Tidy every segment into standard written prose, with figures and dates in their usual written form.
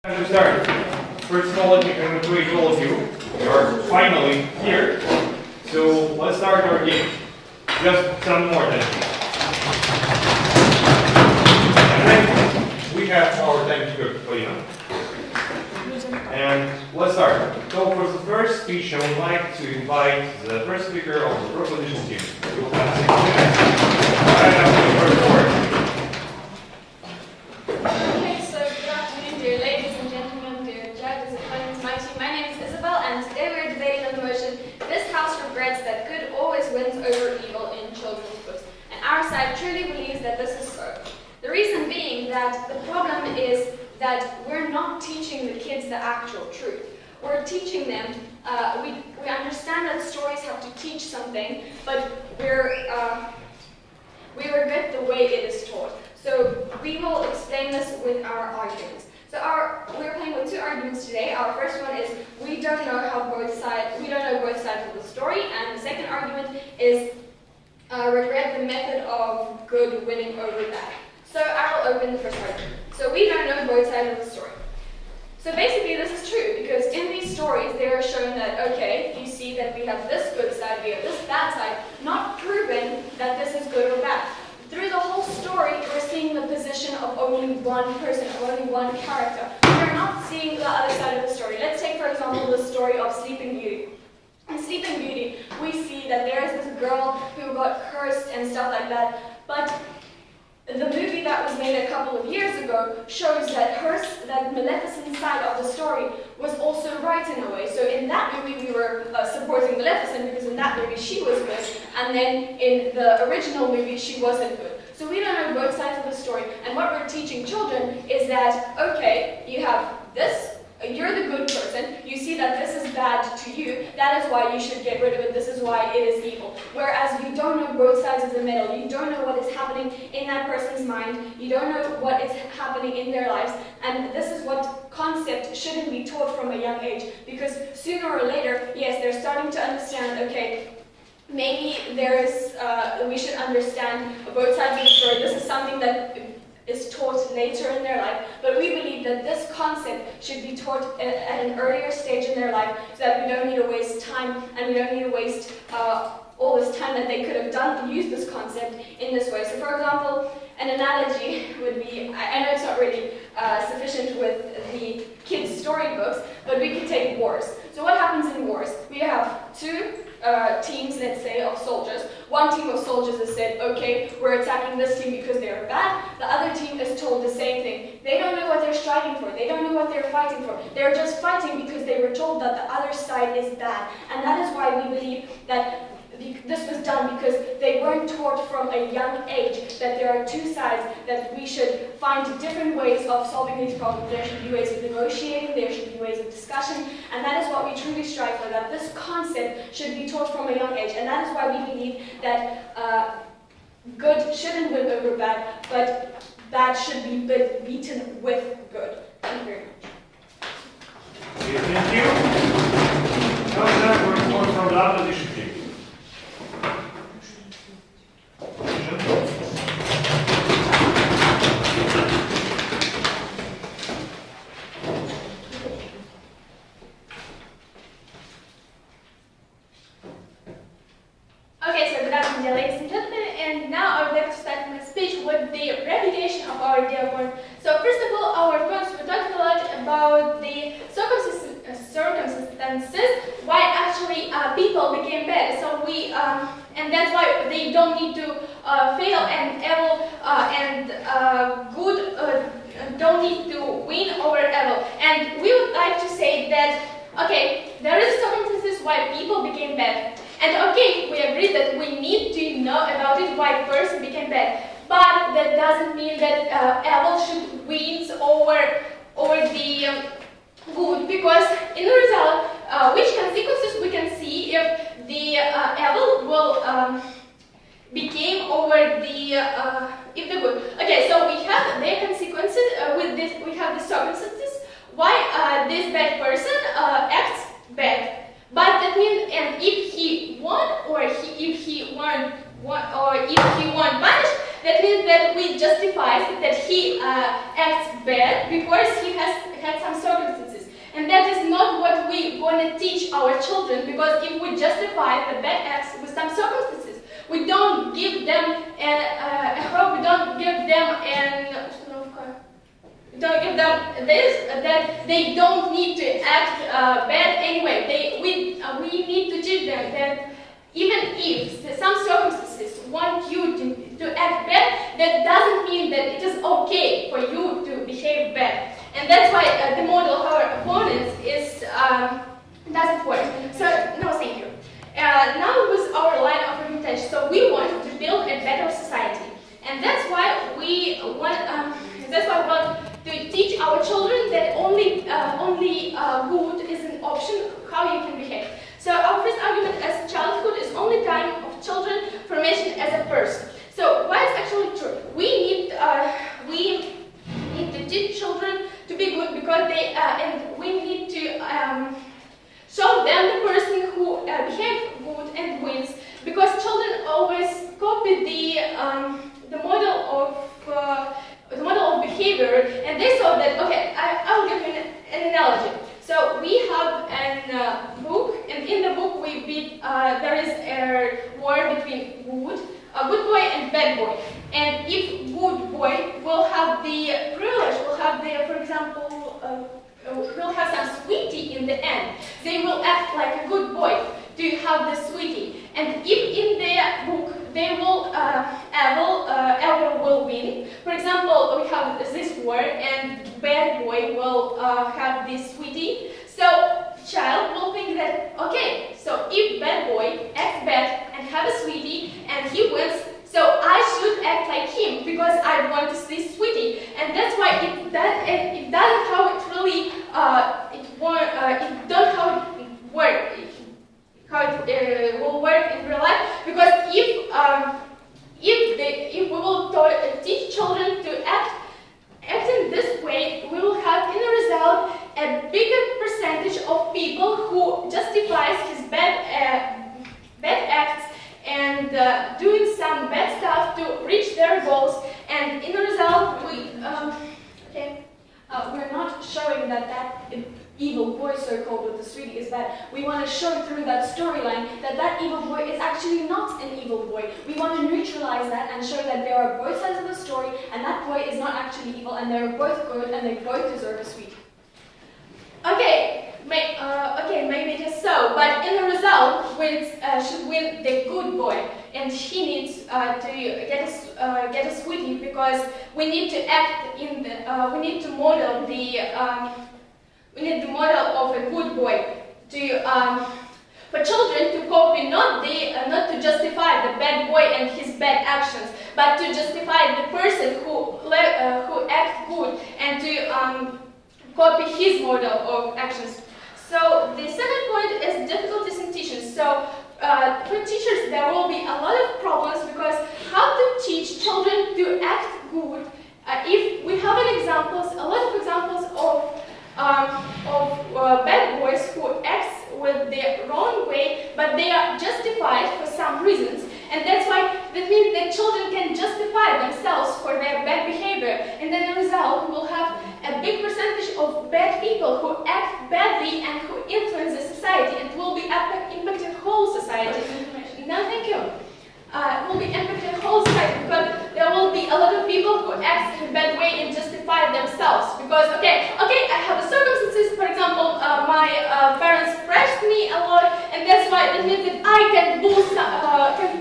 To start, first of all, let me congratulate all of you. You are finally here. So let's start our game. Just some more then. And then we have our timekeeper, Polina. And let's start. So for the first speech, I would like to invite the first speaker of the proposition team. We will have 6 minutes. I have the first word. And today we're debating on the motion, this House regrets that good always wins over evil in children's books. And our side truly believes that this is so. The reason being that the problem is that we're not teaching the kids the actual truth. We're teaching them, we understand that stories have to teach something, but we regret the way it is taught. So we will explain this with our arguments. So we're playing with 2 arguments today. Our first one is we don't know both sides of the story, and the second argument is regret the method of good winning over bad. So I will open the first argument. So we don't know both sides of the story. So basically this is true, because in these stories they are shown that, okay, you see that we have this good side, we have this bad side, not proven that this is good or bad. Through the whole story, we're seeing the position of only one person, of only one character. We're not seeing the other side of the story. Let's take, for example, the story of Sleeping Beauty. In Sleeping Beauty, we see that there is this girl who got cursed and stuff like that, but the movie that was made a couple of years ago shows that that Maleficent side of the story was also right in a way. So in that movie we were supporting Maleficent because in that movie she was good, and then in the original movie she wasn't good. So we don't know both sides of the story, and what we're teaching children is that, okay, you have this, you're the good person, you see that this is bad to you, that is why you should get rid of it, this is why it is evil. Whereas you don't know both sides of the medal, you don't know what is happening in that person's mind, you don't know what is happening in their lives, and this is what concept shouldn't be taught from a young age, because sooner or later, yes, they're starting to understand, okay, maybe we should understand both sides of the story. This is something that is taught later in their life, but we believe that this concept should be taught at an earlier stage in their life, so that we don't need to waste time and we don't need to waste all this time that they could have used this concept in this way. So for example, an analogy would be, I know it's not really sufficient with the kids' storybooks, but we could take wars. So what happens in wars? We have 2 teams, let's say, of soldiers. One team of soldiers has said, okay, we're attacking this team because they're bad. The other team is told the same thing. They don't know what they're striking for. They don't know what they're fighting for. They're just fighting because they were told that the other side is bad. And that is why we believe that this was done, because they weren't taught from a young age that there are 2 sides, that we should find different ways of solving these problems. There should be ways of negotiating, there should be ways of discussion, and that is what we truly strive for, that this concept should be taught from a young age. And that is why we believe that good shouldn't win over bad, but bad should be beaten with good. Thank you very much. Thank you. Now we're going from the opposition team. Okay, so good afternoon, ladies and gentlemen, and now I would like to start my speech with the reputation of our dear one. So first of all, our points, we talked a lot about the circumstances why actually people became bad. So and that's why they don't need to fail, and evil and good don't need to win over evil. And we would like to say that, okay, there is circumstances why people became bad. And okay, we agree that we need to know about it, why a person became bad. But that doesn't mean that evil should win over the good, because in the result, which consequences we can see if the evil will became over the if the good. Okay, so we have their consequences with this. We have the circumstances why this bad person acts bad. But that means, and if he won or if he won punished, that means that we justify that he acts bad because he has had some can teach our children, because if we justify the bad acts with some circumstances, we don't give them we don't give them this, that they don't need to act bad anyway. We need to teach them that even if some circumstances want you to act bad, that doesn't mean that it is okay for you to behave bad. And that's why the model of our opponents doesn't work. So, no, thank you. Now with our line of argumentation, so we want to build a better society, and that's why we want to teach our children that only good is an option how you can behave. So our first argument as childhood is only time of children formation as a person. So why it's actually true? We need to teach children to be good because and we need to show them the person who behaves good and wins, because children always copy the model of behavior, and they saw that. Okay, I'll give you an analogy. So we have a book, and in the book there is a war between a good boy and bad boy. And if good boy will have the privilege, for example, will have some sweetie in the end, they will act like a good boy to have the sweetie. And if in their book they will Elder will win. For example, we have this war, and bad boy will have this sweetie. So child will think that, okay, so if bad boy acts bad and have a sweetie and he wins, so I should act like him because I want this sweetie. And that's why it doesn't how it really will work in real life, because if we will teach children to act in this way, we will have in the result a bigger percentage of people who justifies his bad acts and doing some bad stuff to reach their goals, and in the result we're not showing that evil boy, so-called, with the sweetie is bad. We want to show through that storyline that evil boy is actually not an evil boy. We want to neutralize that and show that there are both sides of the story, and that boy is not actually evil, and they're both good, and they both deserve a sweetie. Okay, maybe it is so, but in the result, should win the good boy, and he needs to get a sweetie, because we need to act we need to model the model of a good boy for children to copy, not to justify the bad boy and his bad actions, but to justify the person who acts good and to copy his model of actions. So the second point is difficulties in teaching. So for teachers there will be a lot of problems, because how to teach children to act good if we have a lot of examples of bad boys who acts with the wrong way, but they are justified for some reasons, and that means that children can justify themselves for their bad behavior, and then the result we will have a big percentage of bad people who act badly and who influence the society, and will be impacting whole society. No, thank you. Will be impacting whole society, because there will be a lot of people who act in a bad way and justify themselves. Because okay, I have circumstances. For example, my parents pressed me a lot, and that means that I can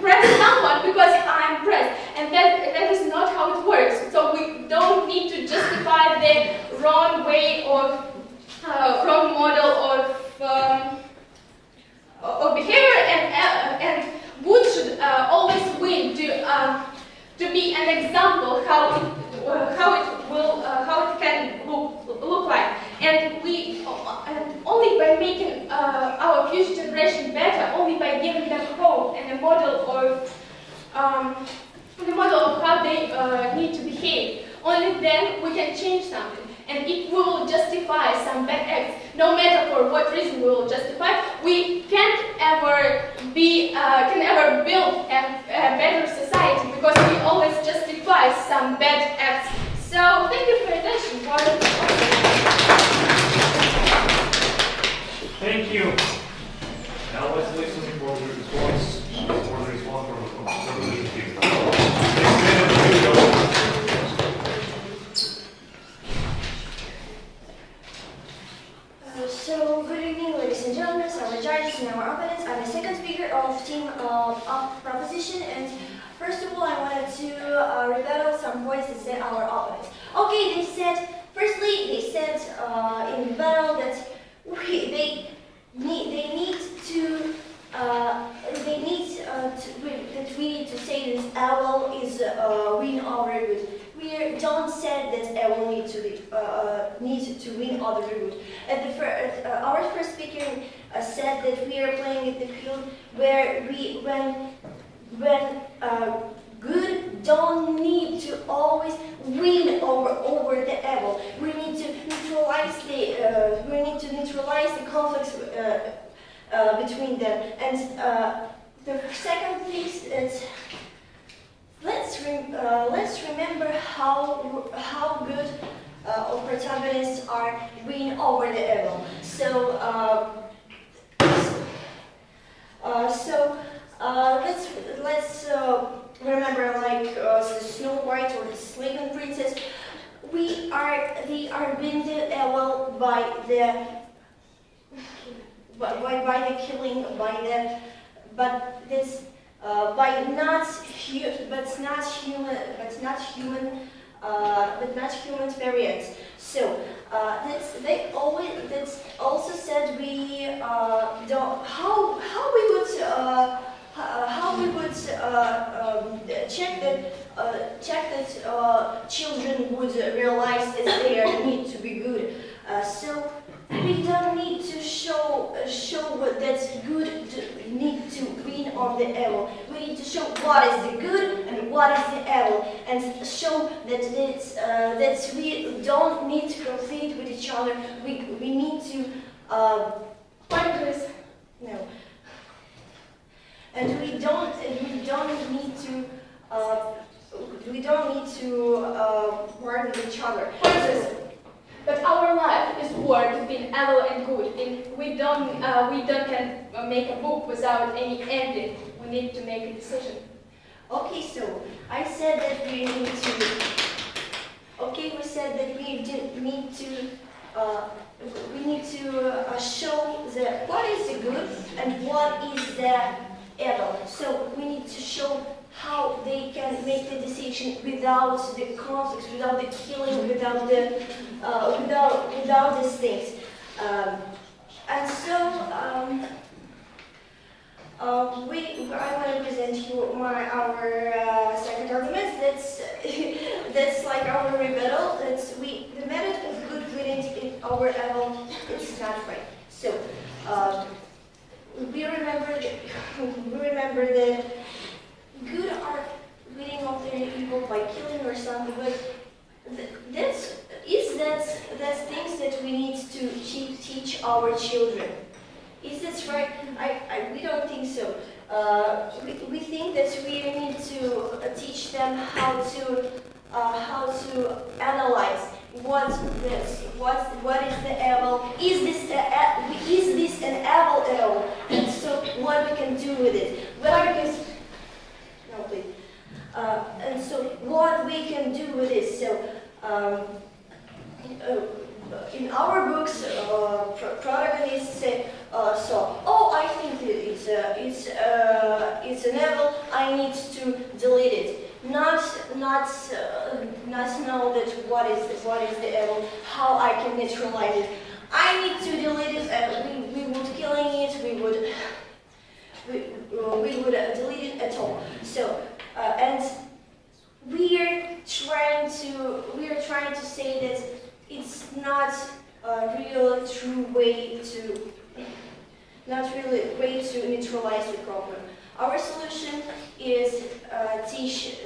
press someone because I'm pressed, and that is not how it works. So we don't need to justify the wrong way of wrong model of behavior, and good should always win to be an example how it can look like, and only by making our future generation better, only by giving them hope and a model of how they need to behave, only then we can change something. And if we will justify some bad acts, no matter for what reason we will justify, we can't ever build a better society, because we always justify some bad acts. So thank you for your attention. Thank you. So, good evening, ladies and gentlemen, our judges and our opponents. I'm the second speaker of team proposition, and first of all, I wanted to rebuttal some points that said our opponents. Okay, they said in rebuttal that they need that we need to say that owl is win over good. We don't say that owl need to win over good. Our first speaker said that we are playing at the field where when good don't need to always win over the evil. We need to neutralize the conflicts between them. And the second thing is let's remember how good protagonists are win over the evil. So let's remember like the Snow White or the Sleeping Princess. They are being the evil by the killing but not human variants. So that's also said we don't how we would check that children would realize that they need to be good. So we don't need to show what that's good need to win on the evil. We need to show what is the good and what is the evil, and show that we don't need to compete with each other. We need to no. And we don't need to work with each other. But our life is war between evil and good, and we don't can make a book without any ending. We need to make a decision. Okay, so I said that we need to. Okay, we said that we need to. We need to show what is the good and what is the evil. So we need to show how they can make the decision without the conflicts, without the killing, without these things. And so I want to present you our second argument. That's like our rebuttal. The method of good winning over evil is not right. So we remember that good are winning over evil by killing or something, but that's things that we need to teach our children. Is that right? We don't think so. We think that we need to teach them how to analyze what is the evil. Is this an evil at all? And so what we can do with it? And so what we can do with it. So in our books, protagonists say, I think that it's an evil. I need to delete it. Not know that what is the evil. How I can neutralize it. I need to delete it. We would killing it. We would delete it at all. So and we are trying to say that it's not a real true way to neutralize the problem. Our solution is teach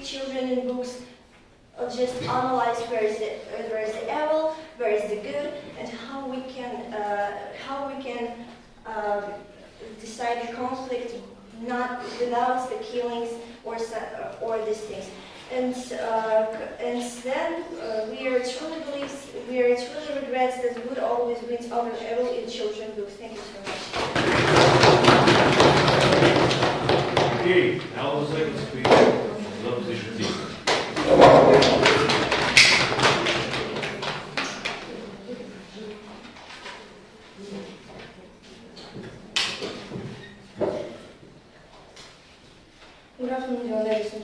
children in books. Just analyze where is the evil, where is the good, and how we can decide the conflict not without the killings or these things. And then we are truly regret that good always wins over evil in children's books. Thank you so much. Okay, now the second speaker, the opposition team.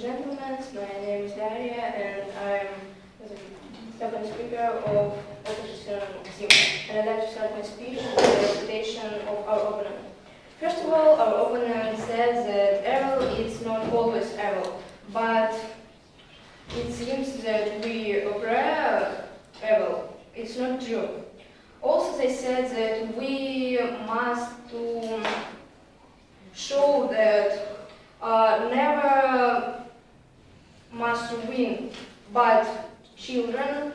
gentlemen, my name is Daria and I'm the second speaker of opposition team. And I'd like to start my speech with the presentation of our opponent. First of all, our opponent says that evil is not always evil, but it seems that we oppress evil. It's not true. Also, they said that we must to show that never must win, but children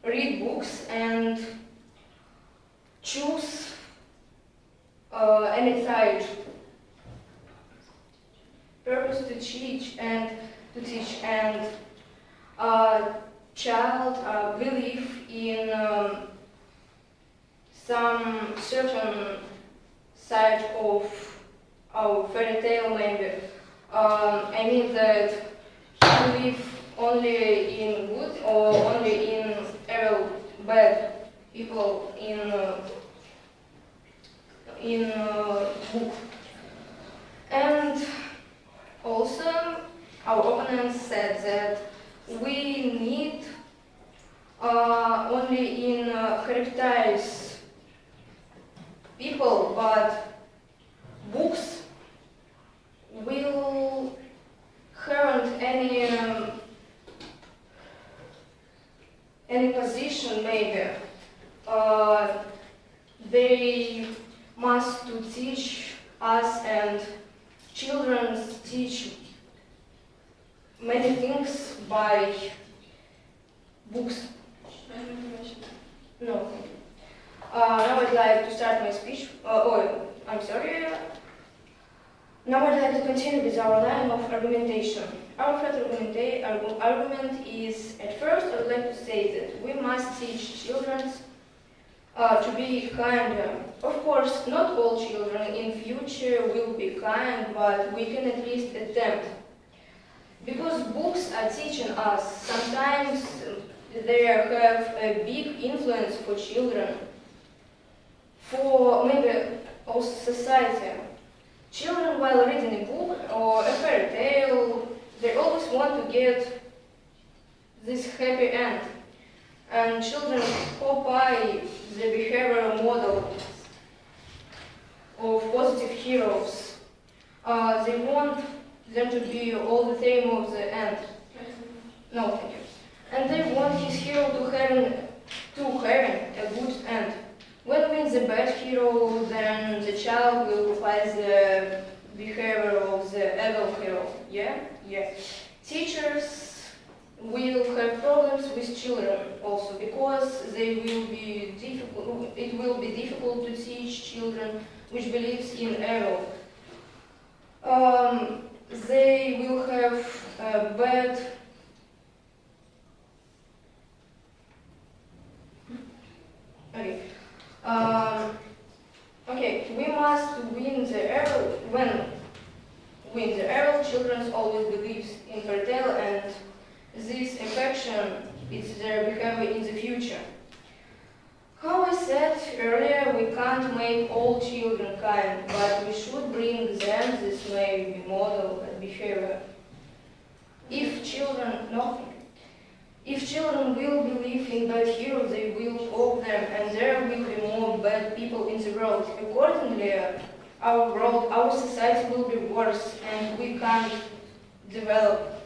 read books and choose any side. Purpose to teach and child believe in some certain side of our fairy tale maybe. I mean that he believe only in good or only in evil, bad people in book. And also our opponent said that we need only in characterize people, but books will haven't any position maybe. They must to teach us and children teach many things by books. No. Now I'd like to start my speech. I'm sorry. Now I'd like to continue with our line of argumentation. Our first argument is, at first I would like to say that we must teach children to be kinder. Of course, not all children in future will be kind, but we can at least attempt. Because books are teaching us, sometimes they have a big influence for children, for maybe also society. Children, while reading a book or a fairy tale, they always want to get this happy end. And children copy the behavioral model of positive heroes. They want them to be all the same of the end. No, thank you. And they want his hero to have a good end. When wins the bad hero, then the child will apply the behavior of the evil hero. Yeah? Yeah. Teachers will have problems with children also because it will be difficult to teach children which believes in evil. They will have bad we must win the evil. When win the evil, children always believes in fairy tale, and this affection is their behavior in the future. How I said earlier, we can't make all children kind, but we should bring them this maybe model and behavior. If children will believe in bad heroes, they will call them, and there will be more bad people in the world. Accordingly, our society will be worse, and we can't develop.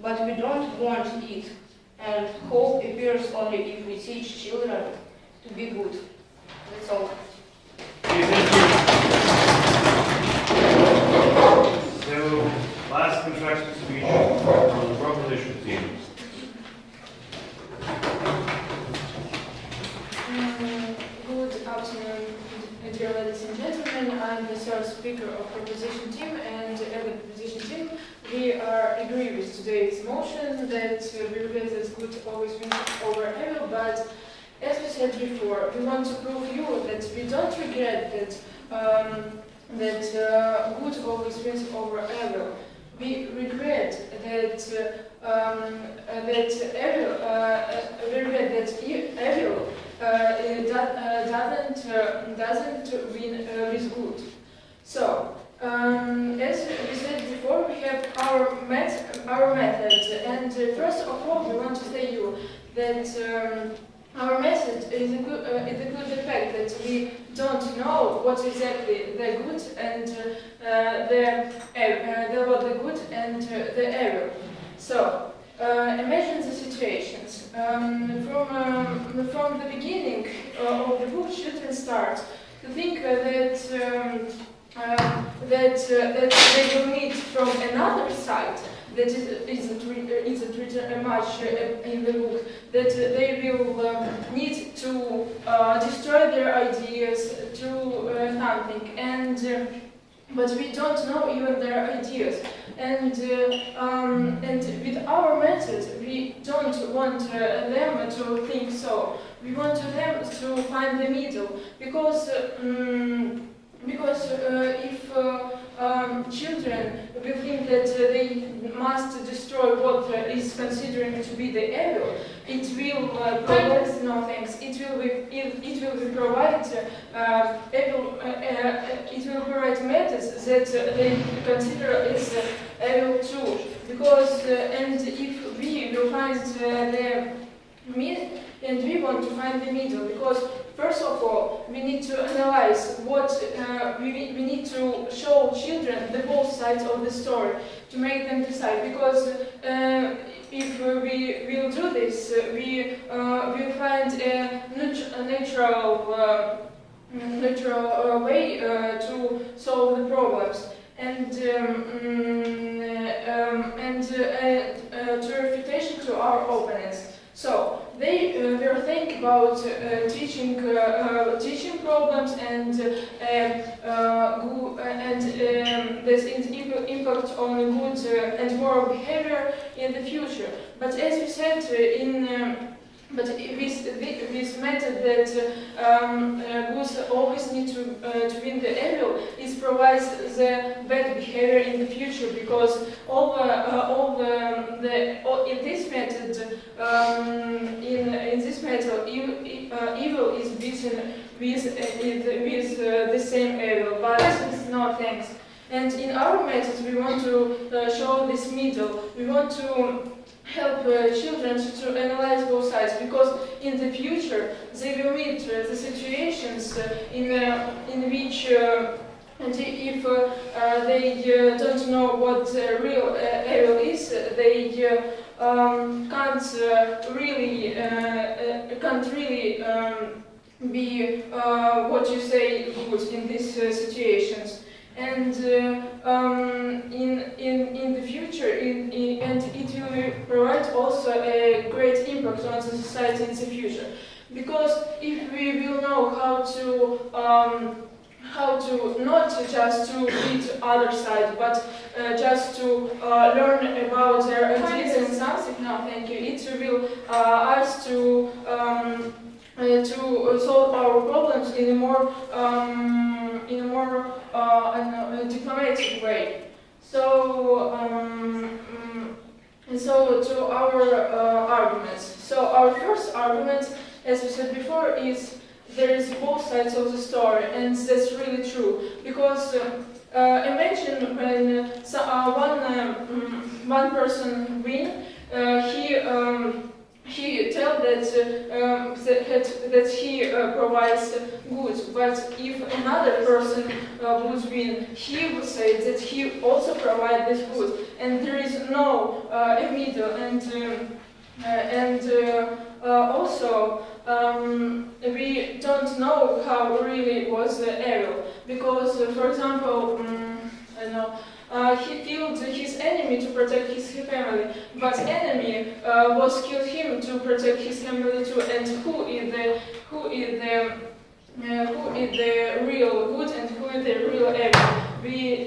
But we don't want it, and hope appears only if we teach children to be good. That's all. Okay, thank you. So, last contraction speech from the proposition team. Good afternoon, dear ladies and gentlemen. I'm the third speaker of proposition team, and as a proposition team, we agree with today's motion that we regret that good always wins over evil, but as we said before, we want to prove you that we don't regret that good always wins over evil. We regret that evil doesn't win with good. So, as we said before, therefore, we have our method. And first of all, we want to tell you that our method is a good effect that we don't know what exactly the good and the good and the error. So imagine the situations. From the beginning of the book, children start to think that they will meet from another side that isn't written much in the book, that they will need to destroy their ideas through something, and but we don't know even their ideas. And with our method, we don't want them to think so. We want them to find the middle, because if children will think that they must destroy what is considered to be the evil, it will provide no thanks. It will provide it will provide methods that they consider as evil too. Because and if we will find the middle, and we want to find the middle, because first of all, we need to analyze what we need to show children the both sides of the story to make them decide. Because if we will do this, we will find a natural way to solve the problems, and to refutation to our opponents. So they will think about teaching problems and this impact on good and moral behavior in the future. But as we said but this method that good always need to win the evil, it provides the bad behavior in the future, because in this method evil is beaten with the same evil, but with no thanks. And in our method, we want to show this middle. We want to help children to analyze both sides, because in the future they will meet the situations in which and if they don't know what real evil is, they can't really be what you say good in these situations. And in the future, and it will provide also a great impact on the society in the future. Because if we will know how to not just to beat other side, but just to learn about their ideas and something. No, thank you. It will us to solve our problems in a more diplomatic way. So to our arguments. So our first argument, as we said before, is there is both sides of the story, and that's really true. Because imagine when one person wins, he tells that he provides good, but if another person would win, he would say that he also provides this good, and there is no middle. And also we don't know how really was the evil, because for example, he killed his enemy to protect his family, but enemy was killed him to protect his family too. And who is the real good and who is the real evil? We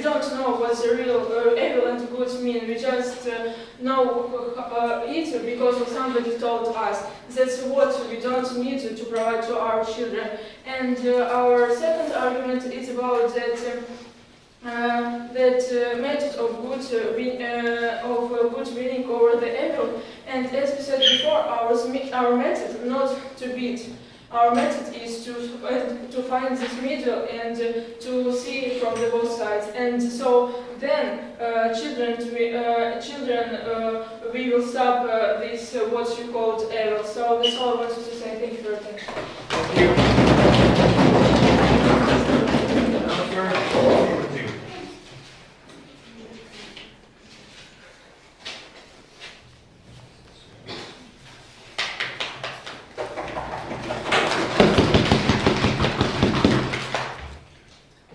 don't know what the real evil and good mean. We just know it because of somebody told us. That's what we don't need to provide to our children. And our second argument is about that method of good winning over the evil. And as we said before, our method not to beat. our method is to find this middle and to see it from the both sides. And so then we will stop this what you called error. So that's all I wanted to say. Thank you for your attention. Thank you. Counselor, number 2.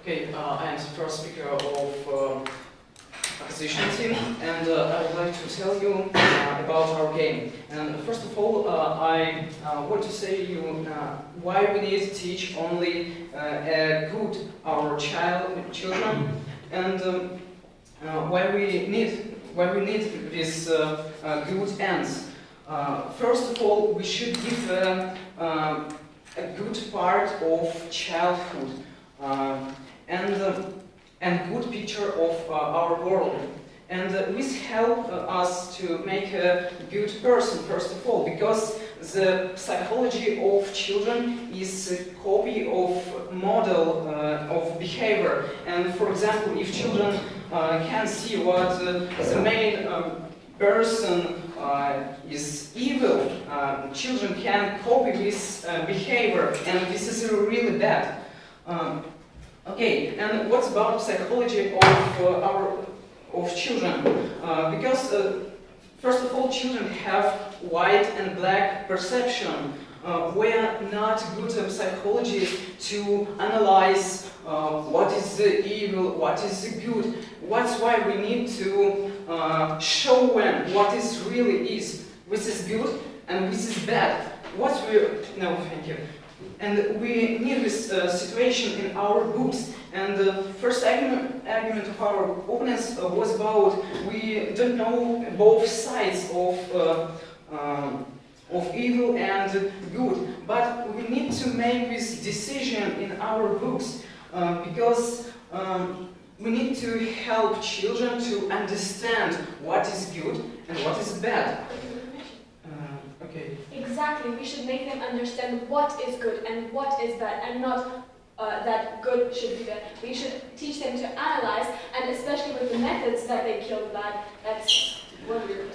Okay, I am the first speaker of acquisition team, and I would like to tell you about our game. And first of all, I want to say you why we need to teach only good our children, and why we need this good ends. First of all, we should give a good part of childhood. And good picture of our world. And this help us to make a good person, first of all, because the psychology of children is a copy of model of behavior. And for example, if children can see what the main person is evil, children can copy this behavior, and this is really bad. Okay, and what's about psychology of children? Because first of all, children have white and black perception. We are not good psychologists to analyze what is the evil, what is the good. That's why we need to show them what is really is. This is good and this is bad. No, thank you. And we need this situation in our books. And the first argument of our opponents was about we don't know both sides of evil and good. But we need to make this decision in our books because we need to help children to understand what is good and what is bad. Okay. Exactly, we should make them understand what is good and what is bad, and not that good should be bad. We should teach them to analyze, and especially with the methods that they kill bad, that's what we're doing.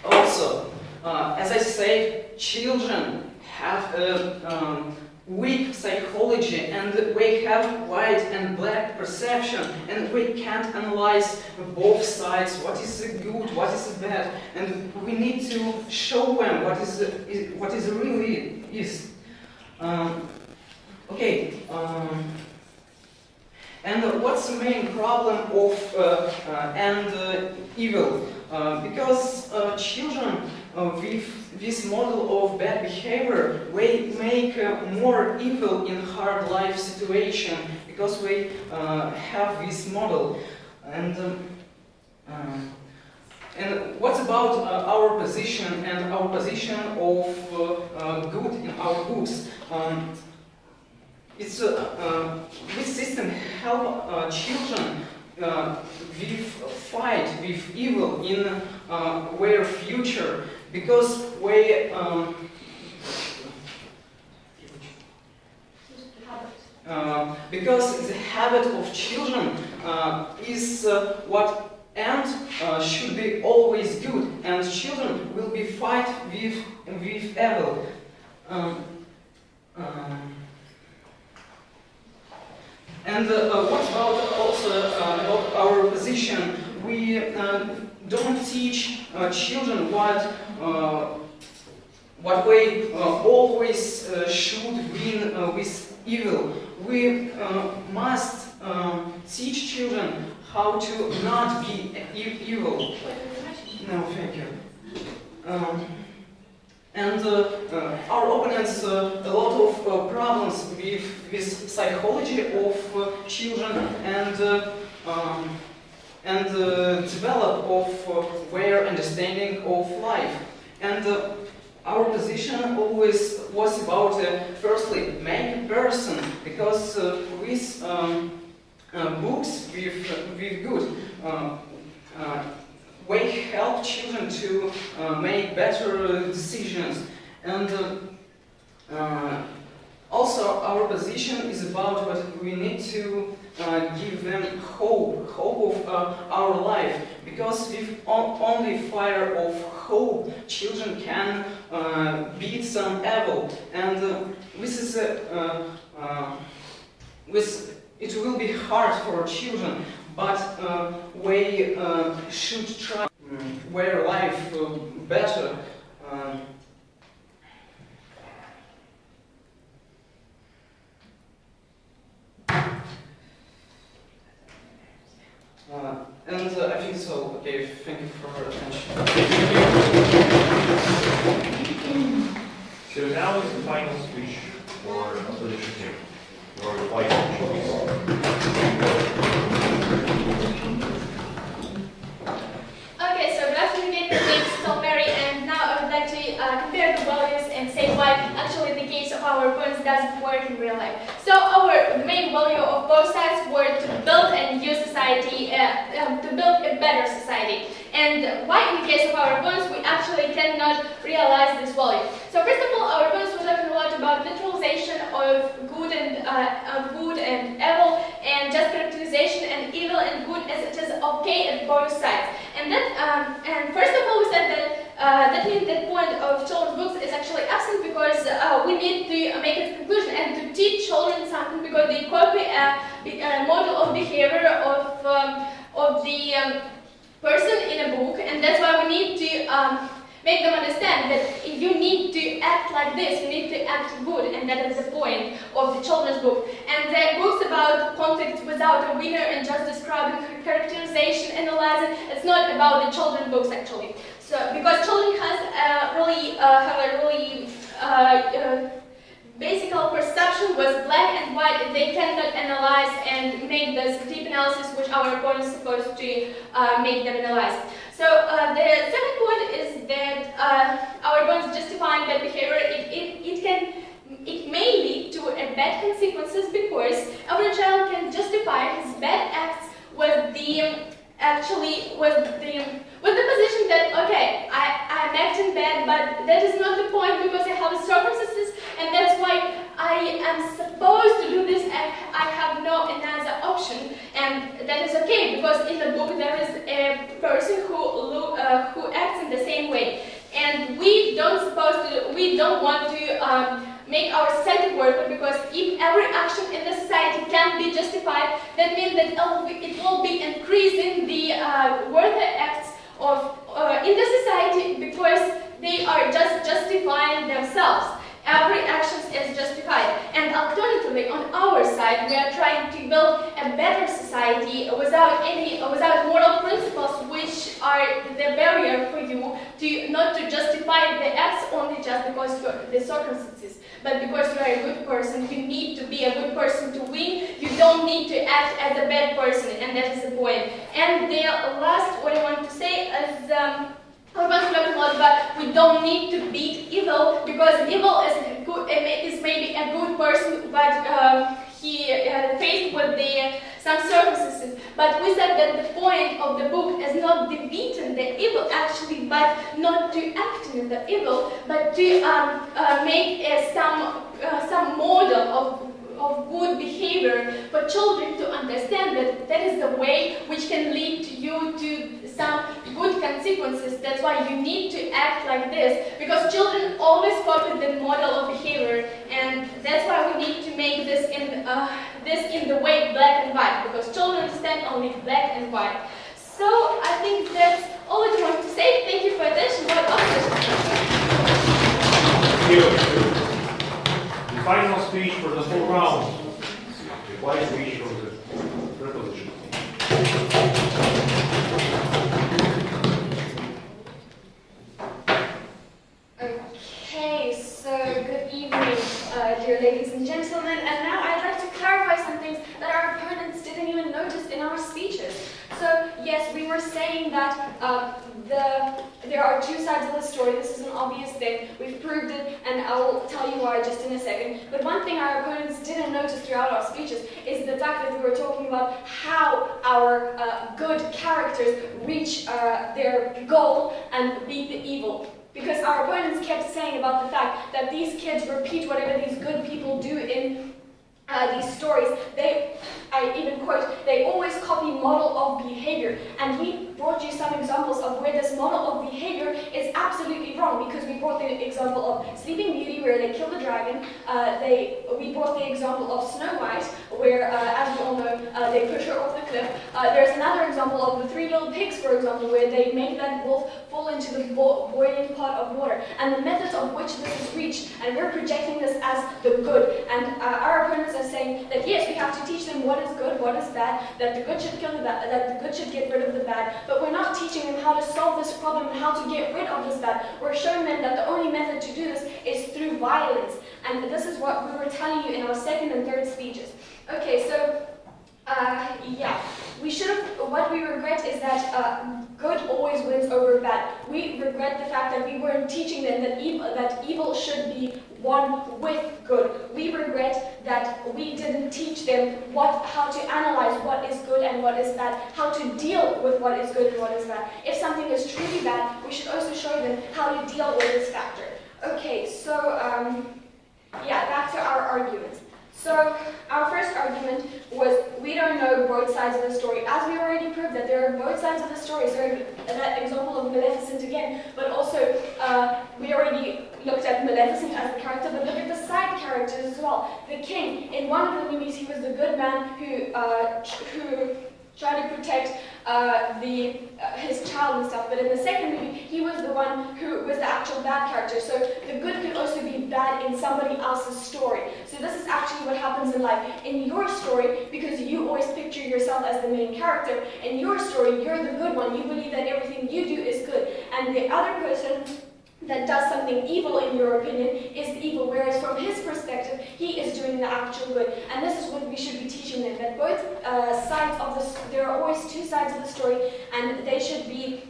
Also, as I said, children have a weak psychology, and we have white and black perception, and we can't analyze both sides, what is good, what is bad, and we need to show them what is really is. Okay, and what's the main problem of evil? Because children with this model of bad behavior, we make more evil in hard life situation because we have this model. And what's about our position and our position of good in our books? It's this system help children with fight with evil in their future, because we because the habit of children is what and should be always good, and children will be fight with evil. And what about also about our position? We don't teach children what we always should win with evil. We must teach children how to not be evil. No, thank you. And our opponents a lot of problems with psychology of children and develop of their understanding of life. And our position always was about firstly make a person, because with books with good we help children to make better decisions, and also our position is about what we need to give them hope of our life, because with only fire of hope children can beat some evil, and it will be hard for children, but we should try their life better. And I think so. Okay, thank you for your attention. So now is the final speech for opposition team. Or reply speech, please. Okay, so good afternoon again. My name is Mary, and now I would like to compare the values and say why actually the case of our opponents doesn't work in real life. So the main value of both sides were to build a new society, to build a better society. And why in the case of our opponents we actually cannot realize this value. So first of all, our opponents were talking a lot about neutralization of good and evil, and just characterization and evil and good as it is okay at both sides. And first of all, we said that that means that point of children's books is actually absent, because we need to make a conclusion and to teach children something, because they copy a model of behavior of the person in a book, and that's why we need to make them understand that you need to act like this, you need to act good, and that is the point of the children's book. And the books about conflicts without a winner and just describing characterization, analyzing, it's not about the children's books actually. So because children have a really basic perception with black and white, they cannot analyze and make this deep analysis which our opponents are supposed to make them analyze. So the second point is that our opponents justifying bad behavior, it may lead to a bad consequences, because every child can justify his bad acts with the position that, okay, I'm acting bad, but that is not the point, because I have circumstances, and that's why I am supposed to do this, and I have no another option, and that is okay, because in the book there is a person who acts in the same way, and we don't want to make our society work, because if every action in the society can be justified, that means that it will be increasing the worthy acts of in the society, because they are just justifying themselves. Every action is justified. And alternatively, on our side, we are trying to build a better society without moral principles, which are the barrier for you to not to justify the acts only just because of the circumstances, but because you are a good person. You need to be a good person to win. You don't need to act as a bad person, and that is the point. And the last what I want to say is everyone's talking a lot about we don't need to beat evil, because evil is maybe a good person, but he faced with some circumstances. But we said that the point of the book is not defeating the evil actually, but not to act in the evil, but to make some model of good behavior for children to understand that that is the way which can lead you to some good consequences. That's why you need to act like this, because children always copy the model of behavior, and that's why we need to make this in the way black and white, because children understand only black and white. So I think that's all that I want to say. Thank you for attention. Thank you. The final speech for the full round. Reply speech from the preposition. Okay, so good evening, dear ladies and gentlemen. And now I'd like to clarify some things that our opponents didn't even notice in our speeches. So yes, we were saying that there are two sides of the story. This is an obvious thing. We've proved it, and I will tell you why just in a second. But one thing our opponents didn't notice throughout our speeches is the fact that we were talking about how our good characters reach their goal and beat the evil. because our opponents kept saying about the fact that these kids repeat whatever these good people do in these stories. I even quote, they always copy model of behavior. And we brought you some examples of where this model of behavior is absolutely wrong, because we brought the example of Sleeping Beauty, where they kill the dragon. We brought the example of Snow White, where, as we all know, they push her off the cliff. There's another example of the Three Little Pigs, for example, where they make that wolf fall into the boiling pot of water, and the methods of which this is reached, and we're projecting this as the good. And our opponents are saying that yes, we have to teach them what is good, what is bad, that the good should kill the bad, that the good should get rid of the bad, but we're not teaching them how to solve this problem and how to get rid of this bad. We're showing them that the only method to do this is through violence. And this is what we were telling you in our second and third speeches. Okay, so yeah, what we regret is that good always wins over bad. We regret the fact that we weren't teaching them that evil should be won with good. We regret that we didn't teach them how to analyze what is good and what is bad, how to deal with what is good and what is bad. If something is truly bad, we should also show them how to deal with this factor. Okay, so yeah, back to our arguments. So our first argument was we don't know both sides of the story. As we already proved that there are both sides of the story, so that example of Maleficent again, but also we already looked at Maleficent as the character, but look at the side characters as well. The king, in one of the movies, he was the good man who tried to protect his child and stuff, but in the second movie, he was the one who was the actual bad character. So the good could also be bad in somebody else's story. So this is actually what happens in life. In your story, because you always picture yourself as the main character, in your story, you're the good one. You believe that everything you do is good. And the other person that does something evil, in your opinion, is the evil, whereas from his perspective, he is doing the actual good. And this is what we should be teaching them, that both sides of there are always two sides of the story, and they should be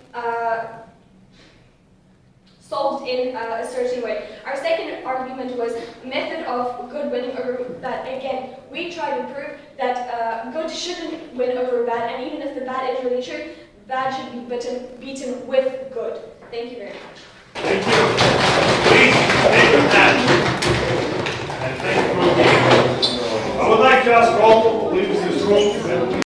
solved in a certain way. Our second argument was method of good winning over bad. Again, we try to prove that good shouldn't win over bad, and even if the bad is really true, bad should be beaten with good. Thank you very much. Thank you. Please take a stand. And thank you for the I would like to ask all who leave this room